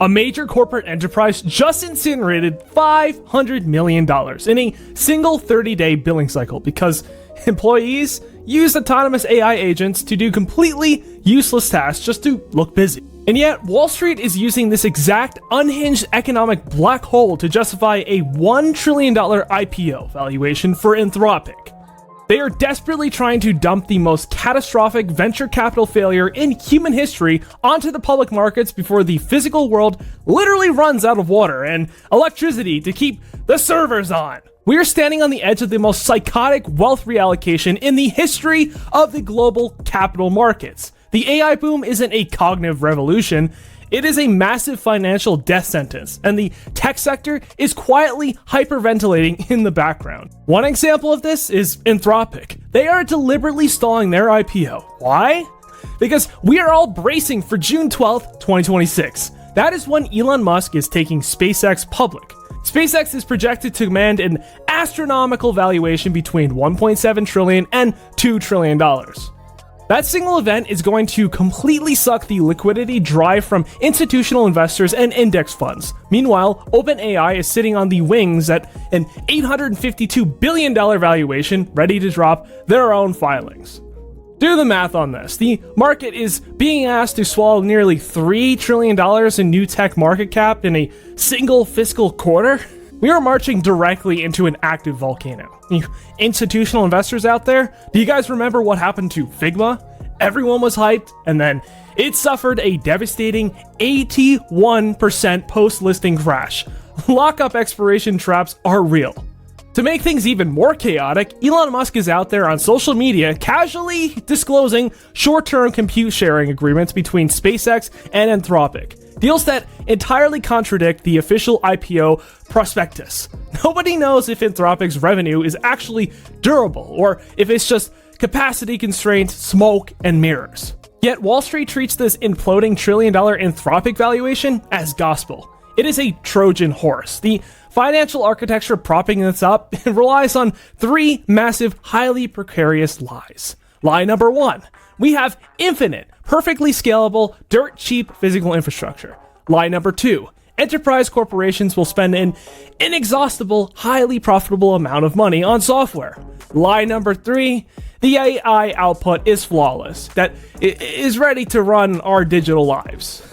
A major corporate enterprise just incinerated $500 million in a single 30-day billing cycle because employees used autonomous AI agents to do completely useless tasks just to look busy. And yet, Wall Street is using this exact unhinged economic black hole to justify a $1 trillion IPO valuation for Anthropic. They are desperately trying to dump the most catastrophic venture capital failure in human history onto the public markets before the physical world literally runs out of water and electricity to keep the servers on. We are standing on the edge of the most psychotic wealth reallocation in the history of the global capital markets. The AI boom isn't a cognitive revolution. It is a massive financial death sentence, and the tech sector is quietly hyperventilating in the background. One example of this is Anthropic. They are deliberately stalling their IPO. Why? Because we are all bracing for June 12th, 2026. That is when Elon Musk is taking SpaceX public. SpaceX is projected to command an astronomical valuation between $1.7 trillion and $2 trillion. That single event is going to completely suck the liquidity dry from institutional investors and index funds. Meanwhile, OpenAI is sitting on the wings at an $852 billion valuation, ready to drop their own filings. Do the math on this. The market is being asked to swallow nearly $3 trillion in new tech market cap in a single fiscal quarter. We are marching directly into an active volcano. You institutional investors out there, do you guys remember what happened to Figma? Everyone was hyped, and then it suffered a devastating 81% post-listing crash. Lockup expiration traps are real. To make things even more chaotic, Elon Musk is out there on social media casually disclosing short-term compute sharing agreements between SpaceX and Anthropic. Deals that entirely contradict the official IPO prospectus. Nobody knows if Anthropic's revenue is actually durable or if it's just capacity constraints, smoke, and mirrors. Yet Wall Street treats this imploding trillion-dollar Anthropic valuation as gospel. It is a Trojan horse. The financial architecture propping this up relies on three massive, highly precarious lies. Lie number one, we have infinite, perfectly scalable, dirt-cheap physical infrastructure. Lie number two, enterprise corporations will spend an inexhaustible, highly profitable amount of money on software. Lie number three, the AI output is flawless, that is ready to run our digital lives.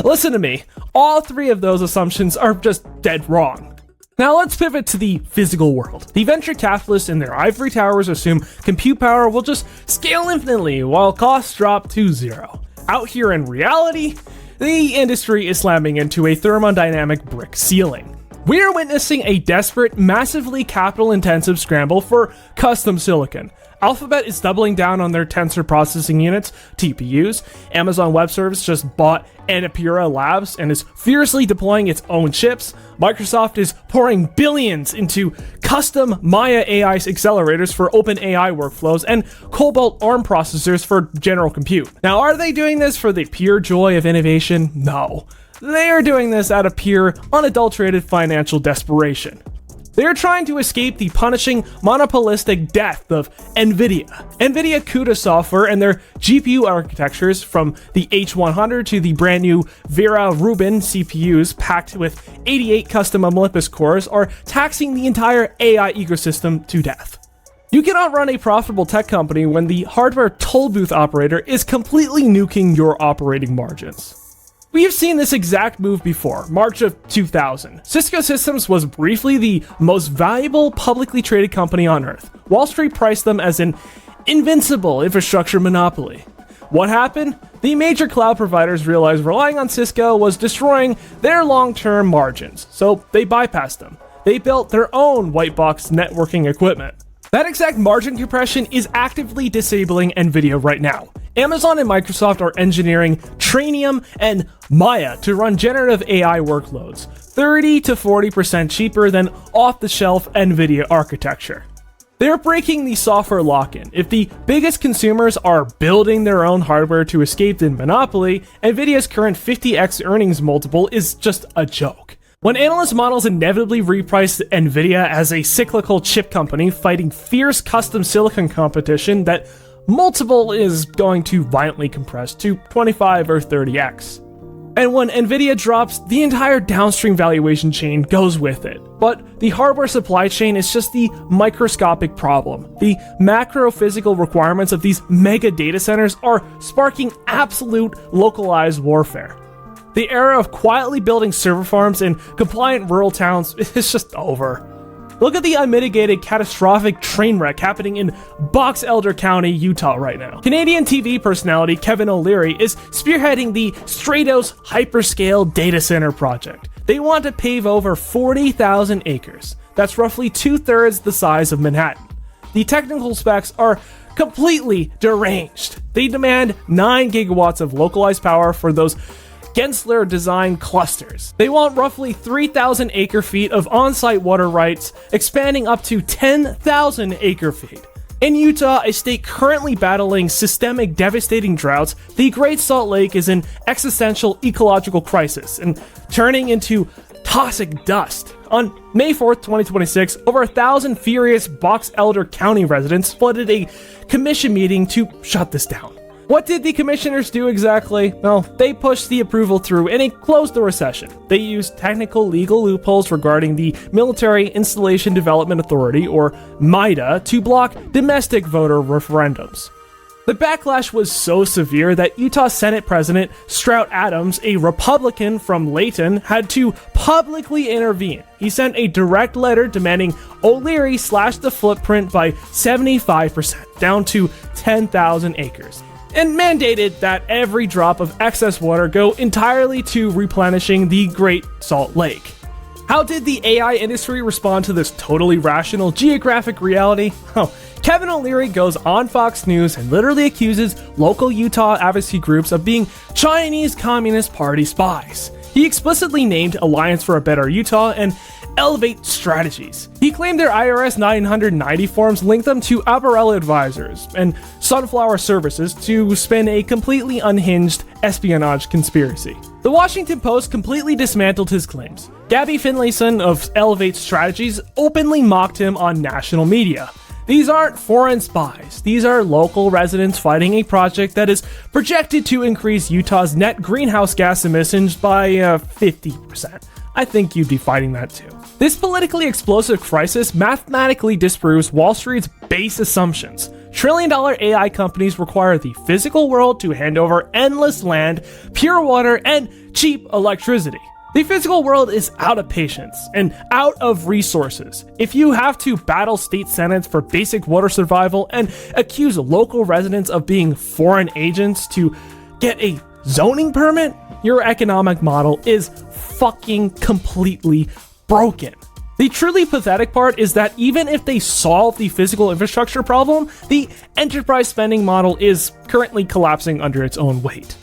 Listen to me, all three of those assumptions are just dead wrong. Now let's pivot to the physical world. The venture capitalists in their ivory towers assume compute power will just scale infinitely while costs drop to zero. Out here in reality, the industry is slamming into a thermodynamic brick ceiling. We are witnessing a desperate, massively capital-intensive scramble for custom silicon. Alphabet is doubling down on their tensor processing units, TPUs. Amazon Web Services just bought Anapura Labs and is fiercely deploying its own chips. Microsoft is pouring billions into custom Maya AI accelerators for OpenAI workflows and Cobalt ARM processors for general compute. Now, are they doing this for the pure joy of innovation? No. They are doing this out of pure, unadulterated financial desperation. They are trying to escape the punishing monopolistic death of Nvidia. Nvidia CUDA software and their GPU architectures, from the H100 to the brand new Vera Rubin CPUs packed with 88 custom Olympus cores, are taxing the entire AI ecosystem to death. You cannot run a profitable tech company when the hardware toll booth operator is completely nuking your operating margins. We have seen this exact move before, March of 2000. Cisco Systems was briefly the most valuable publicly traded company on earth. Wall Street priced them as an invincible infrastructure monopoly. What happened? The major cloud providers realized relying on Cisco was destroying their long-term margins, so they bypassed them. They built their own white box networking equipment. That exact margin compression is actively disabling Nvidia right now. Amazon and Microsoft are engineering Trainium and Maya to run generative AI workloads, 30 to 40% cheaper than off-the-shelf Nvidia architecture. They're breaking the software lock-in. If the biggest consumers are building their own hardware to escape the monopoly, Nvidia's current 50x earnings multiple is just a joke. When analyst models inevitably reprice Nvidia as a cyclical chip company fighting fierce custom silicon competition, that multiple is going to violently compress to 25 or 30x. And when Nvidia drops, the entire downstream valuation chain goes with it. But the hardware supply chain is just the microscopic problem. The macro-physical requirements of these mega data centers are sparking absolute localized warfare. The era of quietly building server farms in compliant rural towns is just over. Look at the unmitigated catastrophic train wreck happening in Box Elder County, Utah right now. Canadian TV personality Kevin O'Leary is spearheading the Stratos hyperscale data center project. They want to pave over 40,000 acres. That's roughly 2/3 the size of Manhattan. The technical specs are completely deranged. They demand 9 gigawatts of localized power for those Gensler designed clusters. They want roughly 3,000 acre-feet of on-site water rights, expanding up to 10,000 acre-feet. In Utah, a state currently battling systemic devastating droughts, the Great Salt Lake is in existential ecological crisis and turning into toxic dust. On May 4th, 2026, over 1,000 furious Box Elder County residents flooded a commission meeting to shut this down. What did the commissioners do exactly? Well, they pushed the approval through and it closed the recession. They used technical legal loopholes regarding the Military Installation Development Authority, or MIDA, to block domestic voter referendums. The backlash was so severe that Utah Senate President Strout Adams, a Republican from Layton, had to publicly intervene. He sent a direct letter demanding O'Leary slash the footprint by 75%, down to 10,000 acres. And mandated that every drop of excess water go entirely to replenishing the Great Salt Lake. How did the AI industry respond to this totally rational geographic reality? Oh, Kevin O'Leary goes on Fox News and literally accuses local Utah advocacy groups of being Chinese Communist Party spies. He explicitly named Alliance for a Better Utah and Elevate Strategies. He claimed their IRS 990 forms linked them to Apparel Advisors and Sunflower Services to spin a completely unhinged espionage conspiracy. The Washington Post completely dismantled his claims. Gabby Finlayson of Elevate Strategies openly mocked him on national media. These aren't foreign spies. These are local residents fighting a project that is projected to increase Utah's net greenhouse gas emissions by 50%. I think you'd be fighting that too. This politically explosive crisis mathematically disproves Wall Street's base assumptions. Trillion-dollar AI companies require the physical world to hand over endless land, pure water, and cheap electricity. The physical world is out of patience and out of resources. If you have to battle state senates for basic water survival and accuse local residents of being foreign agents to get a zoning permit, your economic model is fucking completely broken. The truly pathetic part is that even if they solve the physical infrastructure problem, the enterprise spending model is currently collapsing under its own weight.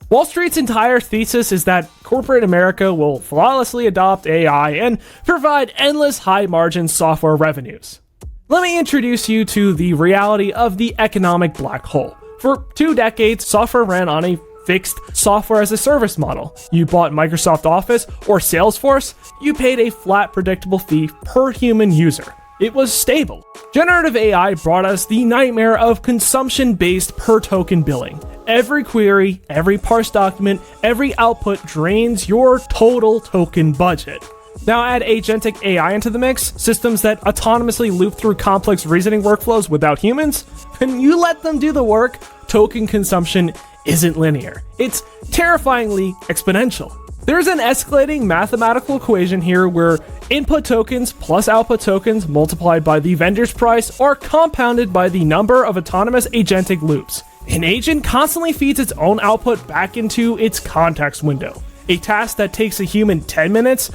Wall Street's entire thesis is that corporate America will flawlessly adopt AI and provide endless high-margin software revenues. Let me introduce you to the reality of the economic black hole. For 2 decades, software ran on a fixed software as a service model. You bought Microsoft Office or Salesforce, you paid a flat, predictable fee per human user. It was stable. Generative AI brought us the nightmare of consumption-based per-token billing. Every query, every parsed document, every output drains your total token budget. Now add agentic AI into the mix, systems that autonomously loop through complex reasoning workflows without humans, and you let them do the work, token consumption isn't linear. It's terrifyingly exponential. There's an escalating mathematical equation here where input tokens plus output tokens multiplied by the vendor's price are compounded by the number of autonomous agentic loops. An agent constantly feeds its own output back into its context window. A task that takes a human 10 minutes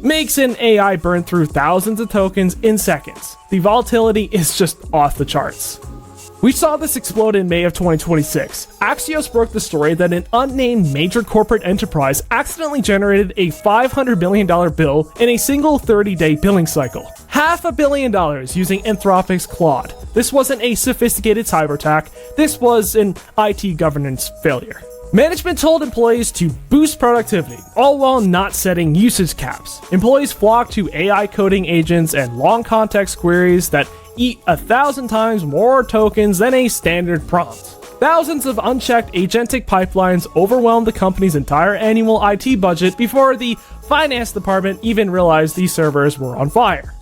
makes an AI burn through thousands of tokens in seconds. The volatility is just off the charts. We saw this explode in May of 2026. Axios broke the story that an unnamed major corporate enterprise accidentally generated a $500 million bill in a single 30-day billing cycle. $500 million using Anthropic's Claude. This wasn't a sophisticated cyber attack, this was an IT governance failure. Management told employees to boost productivity, all while not setting usage caps. Employees flocked to AI coding agents and long context queries that eat 1,000 times more tokens than a standard prompt. thousands of unchecked agentic pipelines overwhelmed the company's entire annual IT budget before the finance department even realized these servers were on fire.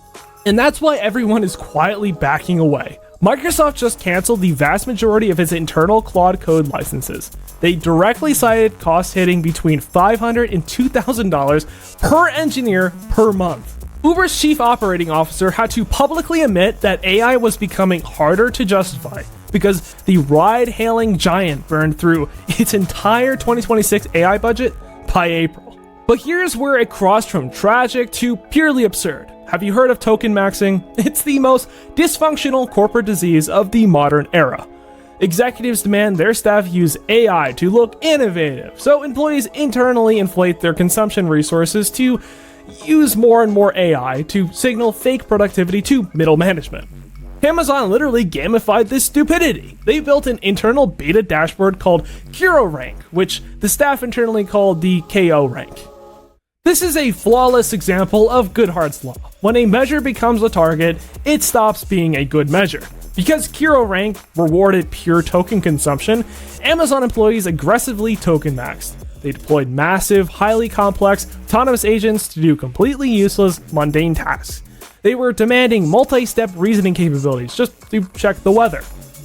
And that's why everyone is quietly backing away. Microsoft just canceled the vast majority of its internal Claude Code licenses. They directly cited costs hitting between $500 and $2,000 per engineer per month. Uber's chief operating officer had to publicly admit that AI was becoming harder to justify because the ride-hailing giant burned through its entire 2026 AI budget by April. But here's where it crossed from tragic to purely absurd. Have you heard of token maxing? It's the most dysfunctional corporate disease of the modern era. Executives demand their staff use AI to look innovative, so employees internally inflate their consumption resources to use more and more AI to signal fake productivity to middle management. Amazon literally gamified this stupidity. They built an internal beta dashboard called Hero Rank, which the staff internally called the KO rank. This is a flawless example of Goodhart's law. When a measure becomes a target, it stops being a good measure. Because Hero Rank rewarded pure token consumption, Amazon employees aggressively token maxed. They deployed massive, highly complex, autonomous agents to do completely useless, mundane tasks. They were demanding multi-step reasoning capabilities just to check the weather.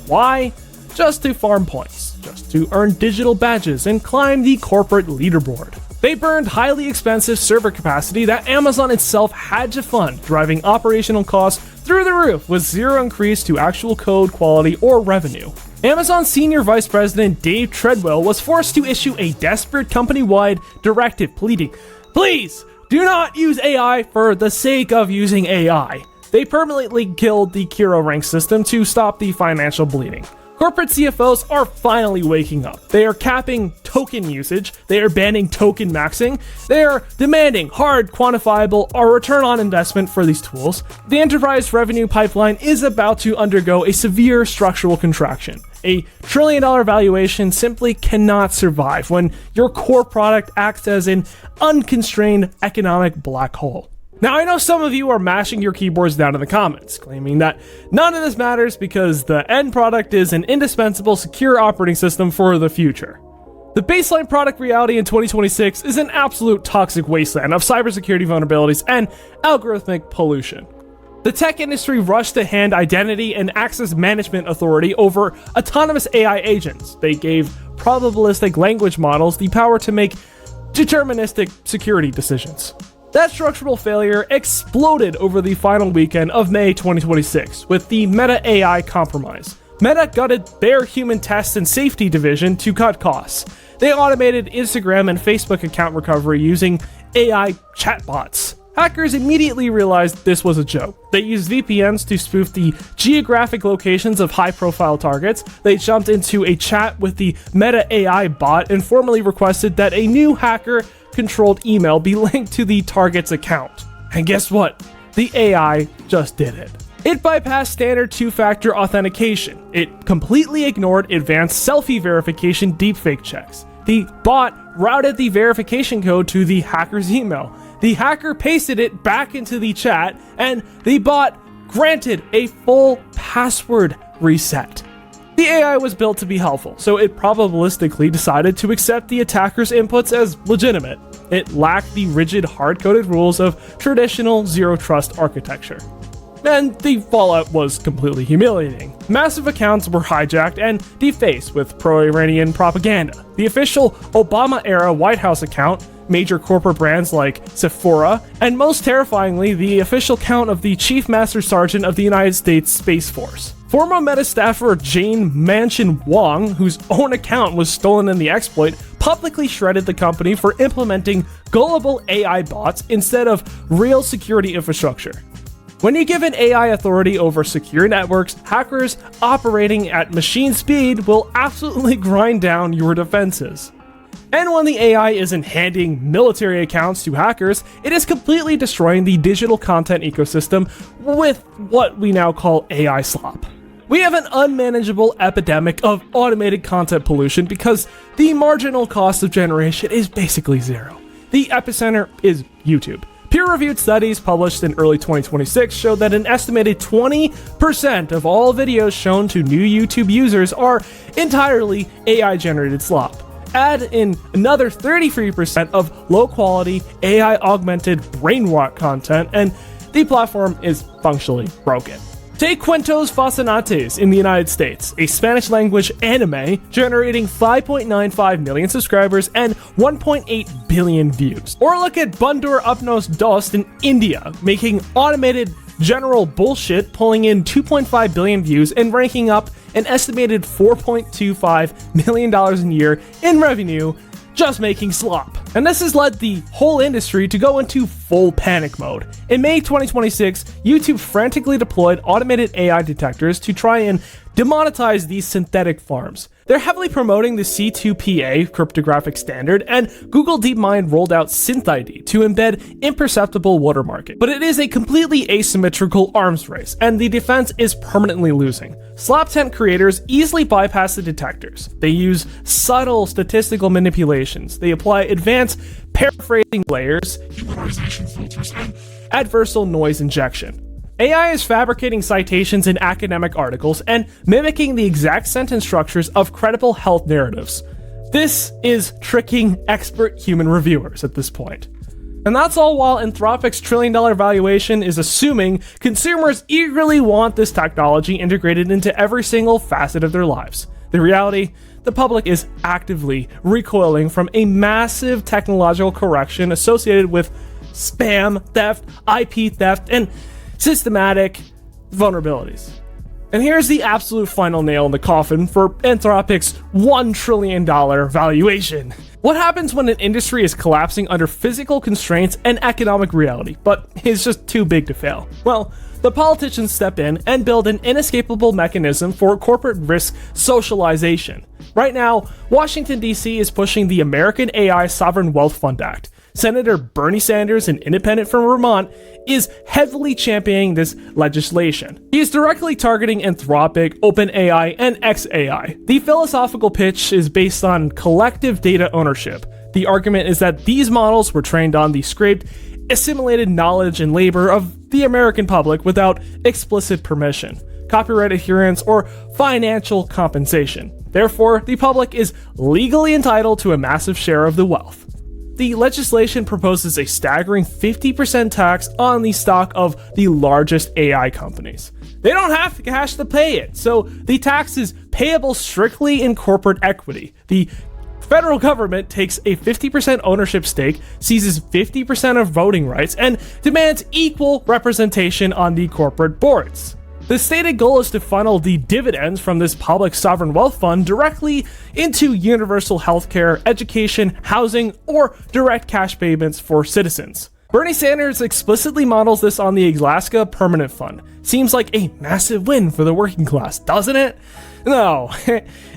Why? Just to farm points, just to earn digital badges and climb the corporate leaderboard. They burned highly expensive server capacity that Amazon itself had to fund, driving operational costs through the roof with zero increase to actual code quality or revenue. Amazon's senior vice president Dave Treadwell was forced to issue a desperate company-wide directive pleading, "Please, do not use AI for the sake of using AI." They permanently killed the Hero Rank system to stop the financial bleeding. Corporate CFOs are finally waking up. They are capping token usage, they are banning token maxing, they are demanding hard, quantifiable, or return on investment for these tools. The enterprise revenue pipeline is about to undergo a severe structural contraction. A $1 trillion valuation simply cannot survive when your core product acts as an unconstrained economic black hole. Now, I know some of you are mashing your keyboards down in the comments, claiming that none of this matters because the end product is an indispensable secure operating system for the future. The baseline product reality in 2026 is an absolute toxic wasteland of cybersecurity vulnerabilities and algorithmic pollution. The tech industry rushed to hand identity and access management authority over autonomous AI agents. They gave probabilistic language models the power to make deterministic security decisions. That structural failure exploded over the final weekend of May 2026 with the Meta AI compromise. Meta gutted their human tests and safety division to cut costs. They automated Instagram and Facebook account recovery using AI chatbots. Hackers immediately realized this was a joke. They used VPNs to spoof the geographic locations of high-profile targets. They jumped into a chat with the Meta AI bot and formally requested that a new hacker-controlled email be linked to the target's account. And guess what? The AI just did it. It bypassed standard two-factor authentication. It completely ignored advanced selfie verification deepfake checks. The bot routed the verification code to the hacker's email. The hacker pasted it back into the chat, and the bot granted a full password reset. The AI was built to be helpful, so it probabilistically decided to accept the attacker's inputs as legitimate. It lacked the rigid, hard-coded rules of traditional zero-trust architecture. And the fallout was completely humiliating. Massive accounts were hijacked and defaced with pro-Iranian propaganda. The official Obama-era White House account, major corporate brands like Sephora, and most terrifyingly, the official account of the Chief Master Sergeant of the United States Space Force. Former Meta staffer Jane Mansion Wong, whose own account was stolen in the exploit, publicly shredded the company for implementing gullible AI bots instead of real security infrastructure. When you give an AI authority over secure networks, hackers operating at machine speed will absolutely grind down your defenses. And when the AI isn't handing military accounts to hackers, it is completely destroying the digital content ecosystem with what we now call AI slop. We have an unmanageable epidemic of automated content pollution because the marginal cost of generation is basically zero. The epicenter is YouTube. Peer-reviewed studies published in early 2026 show that an estimated 20% of all videos shown to new YouTube users are entirely AI-generated slop. Add in another 33% of low-quality, AI-augmented brainwash content, and the platform is functionally broken. Take Cuentos Fascinantes in the United States, a Spanish-language anime generating 5.95 million subscribers and 1.8 billion views. Or look at Bundur Upnos Dost in India, making automated general bullshit, pulling in 2.5 billion views and ranking up an estimated $4.25 million a year in revenue just making slop. And this has led the whole industry to go into full panic mode. In May 2026, YouTube frantically deployed automated AI detectors to try and demonetize these synthetic farms. They're heavily promoting the C2PA cryptographic standard, and Google DeepMind rolled out SynthID to embed imperceptible watermarking. But it is a completely asymmetrical arms race, and the defense is permanently losing. Slop tent creators easily bypass the detectors. They use subtle statistical manipulations. They apply advanced paraphrasing layers, humanization filters, and adversarial noise injection. AI is fabricating citations in academic articles and mimicking the exact sentence structures of credible health narratives. This is tricking expert human reviewers at this point. And that's all while Anthropic's trillion-dollar valuation is assuming consumers eagerly want this technology integrated into every single facet of their lives. The reality, the public is actively recoiling from a massive technological correction associated with spam, theft, IP theft, and systematic vulnerabilities. And here's the absolute final nail in the coffin for Anthropic's $1 trillion valuation. What happens when an industry is collapsing under physical constraints and economic reality, but is just too big to fail? Well, the politicians step in and build an inescapable mechanism for corporate risk socialization. Right now, Washington, D.C. is pushing the American AI Sovereign Wealth Fund Act. Senator Bernie Sanders, an independent from Vermont, is heavily championing this legislation. He is directly targeting Anthropic, OpenAI, and xAI. The philosophical pitch is based on collective data ownership. The argument is that these models were trained on the scraped, assimilated knowledge and labor of the American public without explicit permission, copyright adherence, or financial compensation. Therefore, the public is legally entitled to a massive share of the wealth. The legislation proposes a staggering 50% tax on the stock of the largest AI companies. They don't have cash to pay it, so the tax is payable strictly in corporate equity. The federal government takes a 50% ownership stake, seizes 50% of voting rights, and demands equal representation on the corporate boards. The stated goal is to funnel the dividends from this public sovereign wealth fund directly into universal healthcare, education, housing, or direct cash payments for citizens. Bernie Sanders explicitly models this on the Alaska Permanent Fund. Seems like a massive win for the working class, doesn't it? No,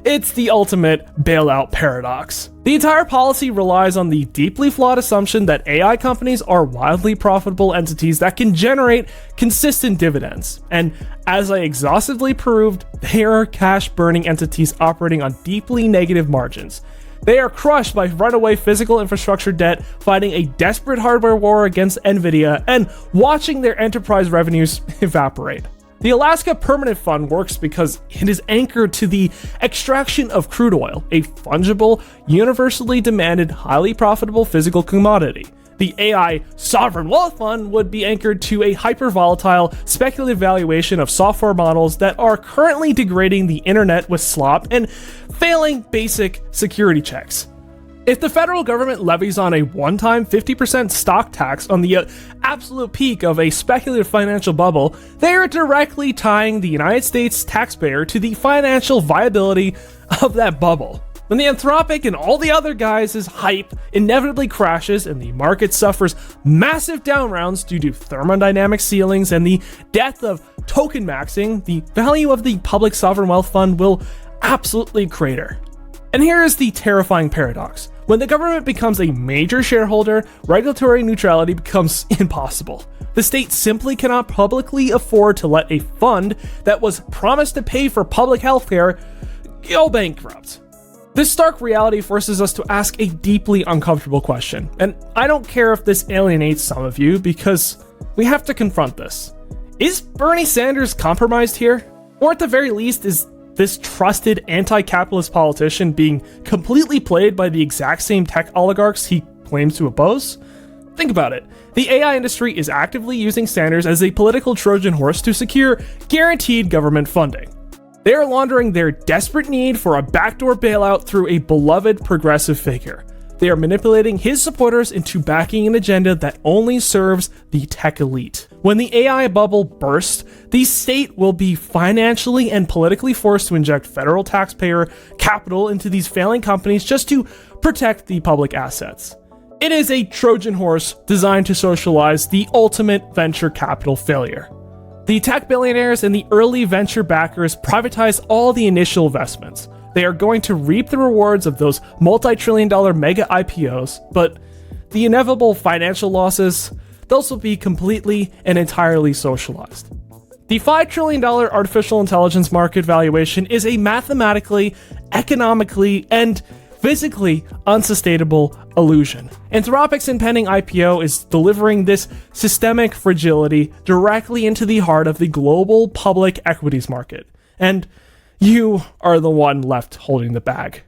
it's the ultimate bailout paradox. The entire policy relies on the deeply flawed assumption that AI companies are wildly profitable entities that can generate consistent dividends. And as I exhaustively proved, they are cash-burning entities operating on deeply negative margins. They are crushed by runaway physical infrastructure debt, fighting a desperate hardware war against Nvidia, and watching their enterprise revenues evaporate. The Alaska Permanent Fund works because it is anchored to the extraction of crude oil, a fungible, universally demanded, highly profitable physical commodity. The AI Sovereign Wealth Fund would be anchored to a hyper-volatile, speculative valuation of software models that are currently degrading the internet with slop and failing basic security checks. If the federal government levies on a one-time 50% stock tax on the absolute peak of a speculative financial bubble, they are directly tying the United States taxpayer to the financial viability of that bubble. When the Anthropic and all the other guys' hype inevitably crashes and the market suffers massive down rounds due to thermodynamic ceilings and the death of token maxing, the value of the public sovereign wealth fund will absolutely crater. And here is the terrifying paradox. When the government becomes a major shareholder, regulatory neutrality becomes impossible. The state simply cannot publicly afford to let a fund that was promised to pay for public health care go bankrupt. This stark reality forces us to ask a deeply uncomfortable question, and I don't care if this alienates some of you because we have to confront this. Is Bernie Sanders compromised here? Or at the very least, is this trusted anti-capitalist politician being completely played by the exact same tech oligarchs he claims to oppose? Think about it. The AI industry is actively using Sanders as a political Trojan horse to secure guaranteed government funding. They are laundering their desperate need for a backdoor bailout through a beloved progressive figure. They are manipulating his supporters into backing an agenda that only serves the tech elite. When the AI bubble bursts, the state will be financially and politically forced to inject federal taxpayer capital into these failing companies just to protect the public assets. It is a Trojan horse designed to socialize the ultimate venture capital failure. The tech billionaires and the early venture backers privatize all the initial investments. They are going to reap the rewards of those multi-trillion-dollar mega IPOs, but the inevitable financial losses, those will be completely and entirely socialized. The $5 trillion artificial intelligence market valuation is a mathematically, economically, and physically unsustainable illusion. Anthropic's impending IPO is delivering this systemic fragility directly into the heart of the global public equities market. And you are the one left holding the bag.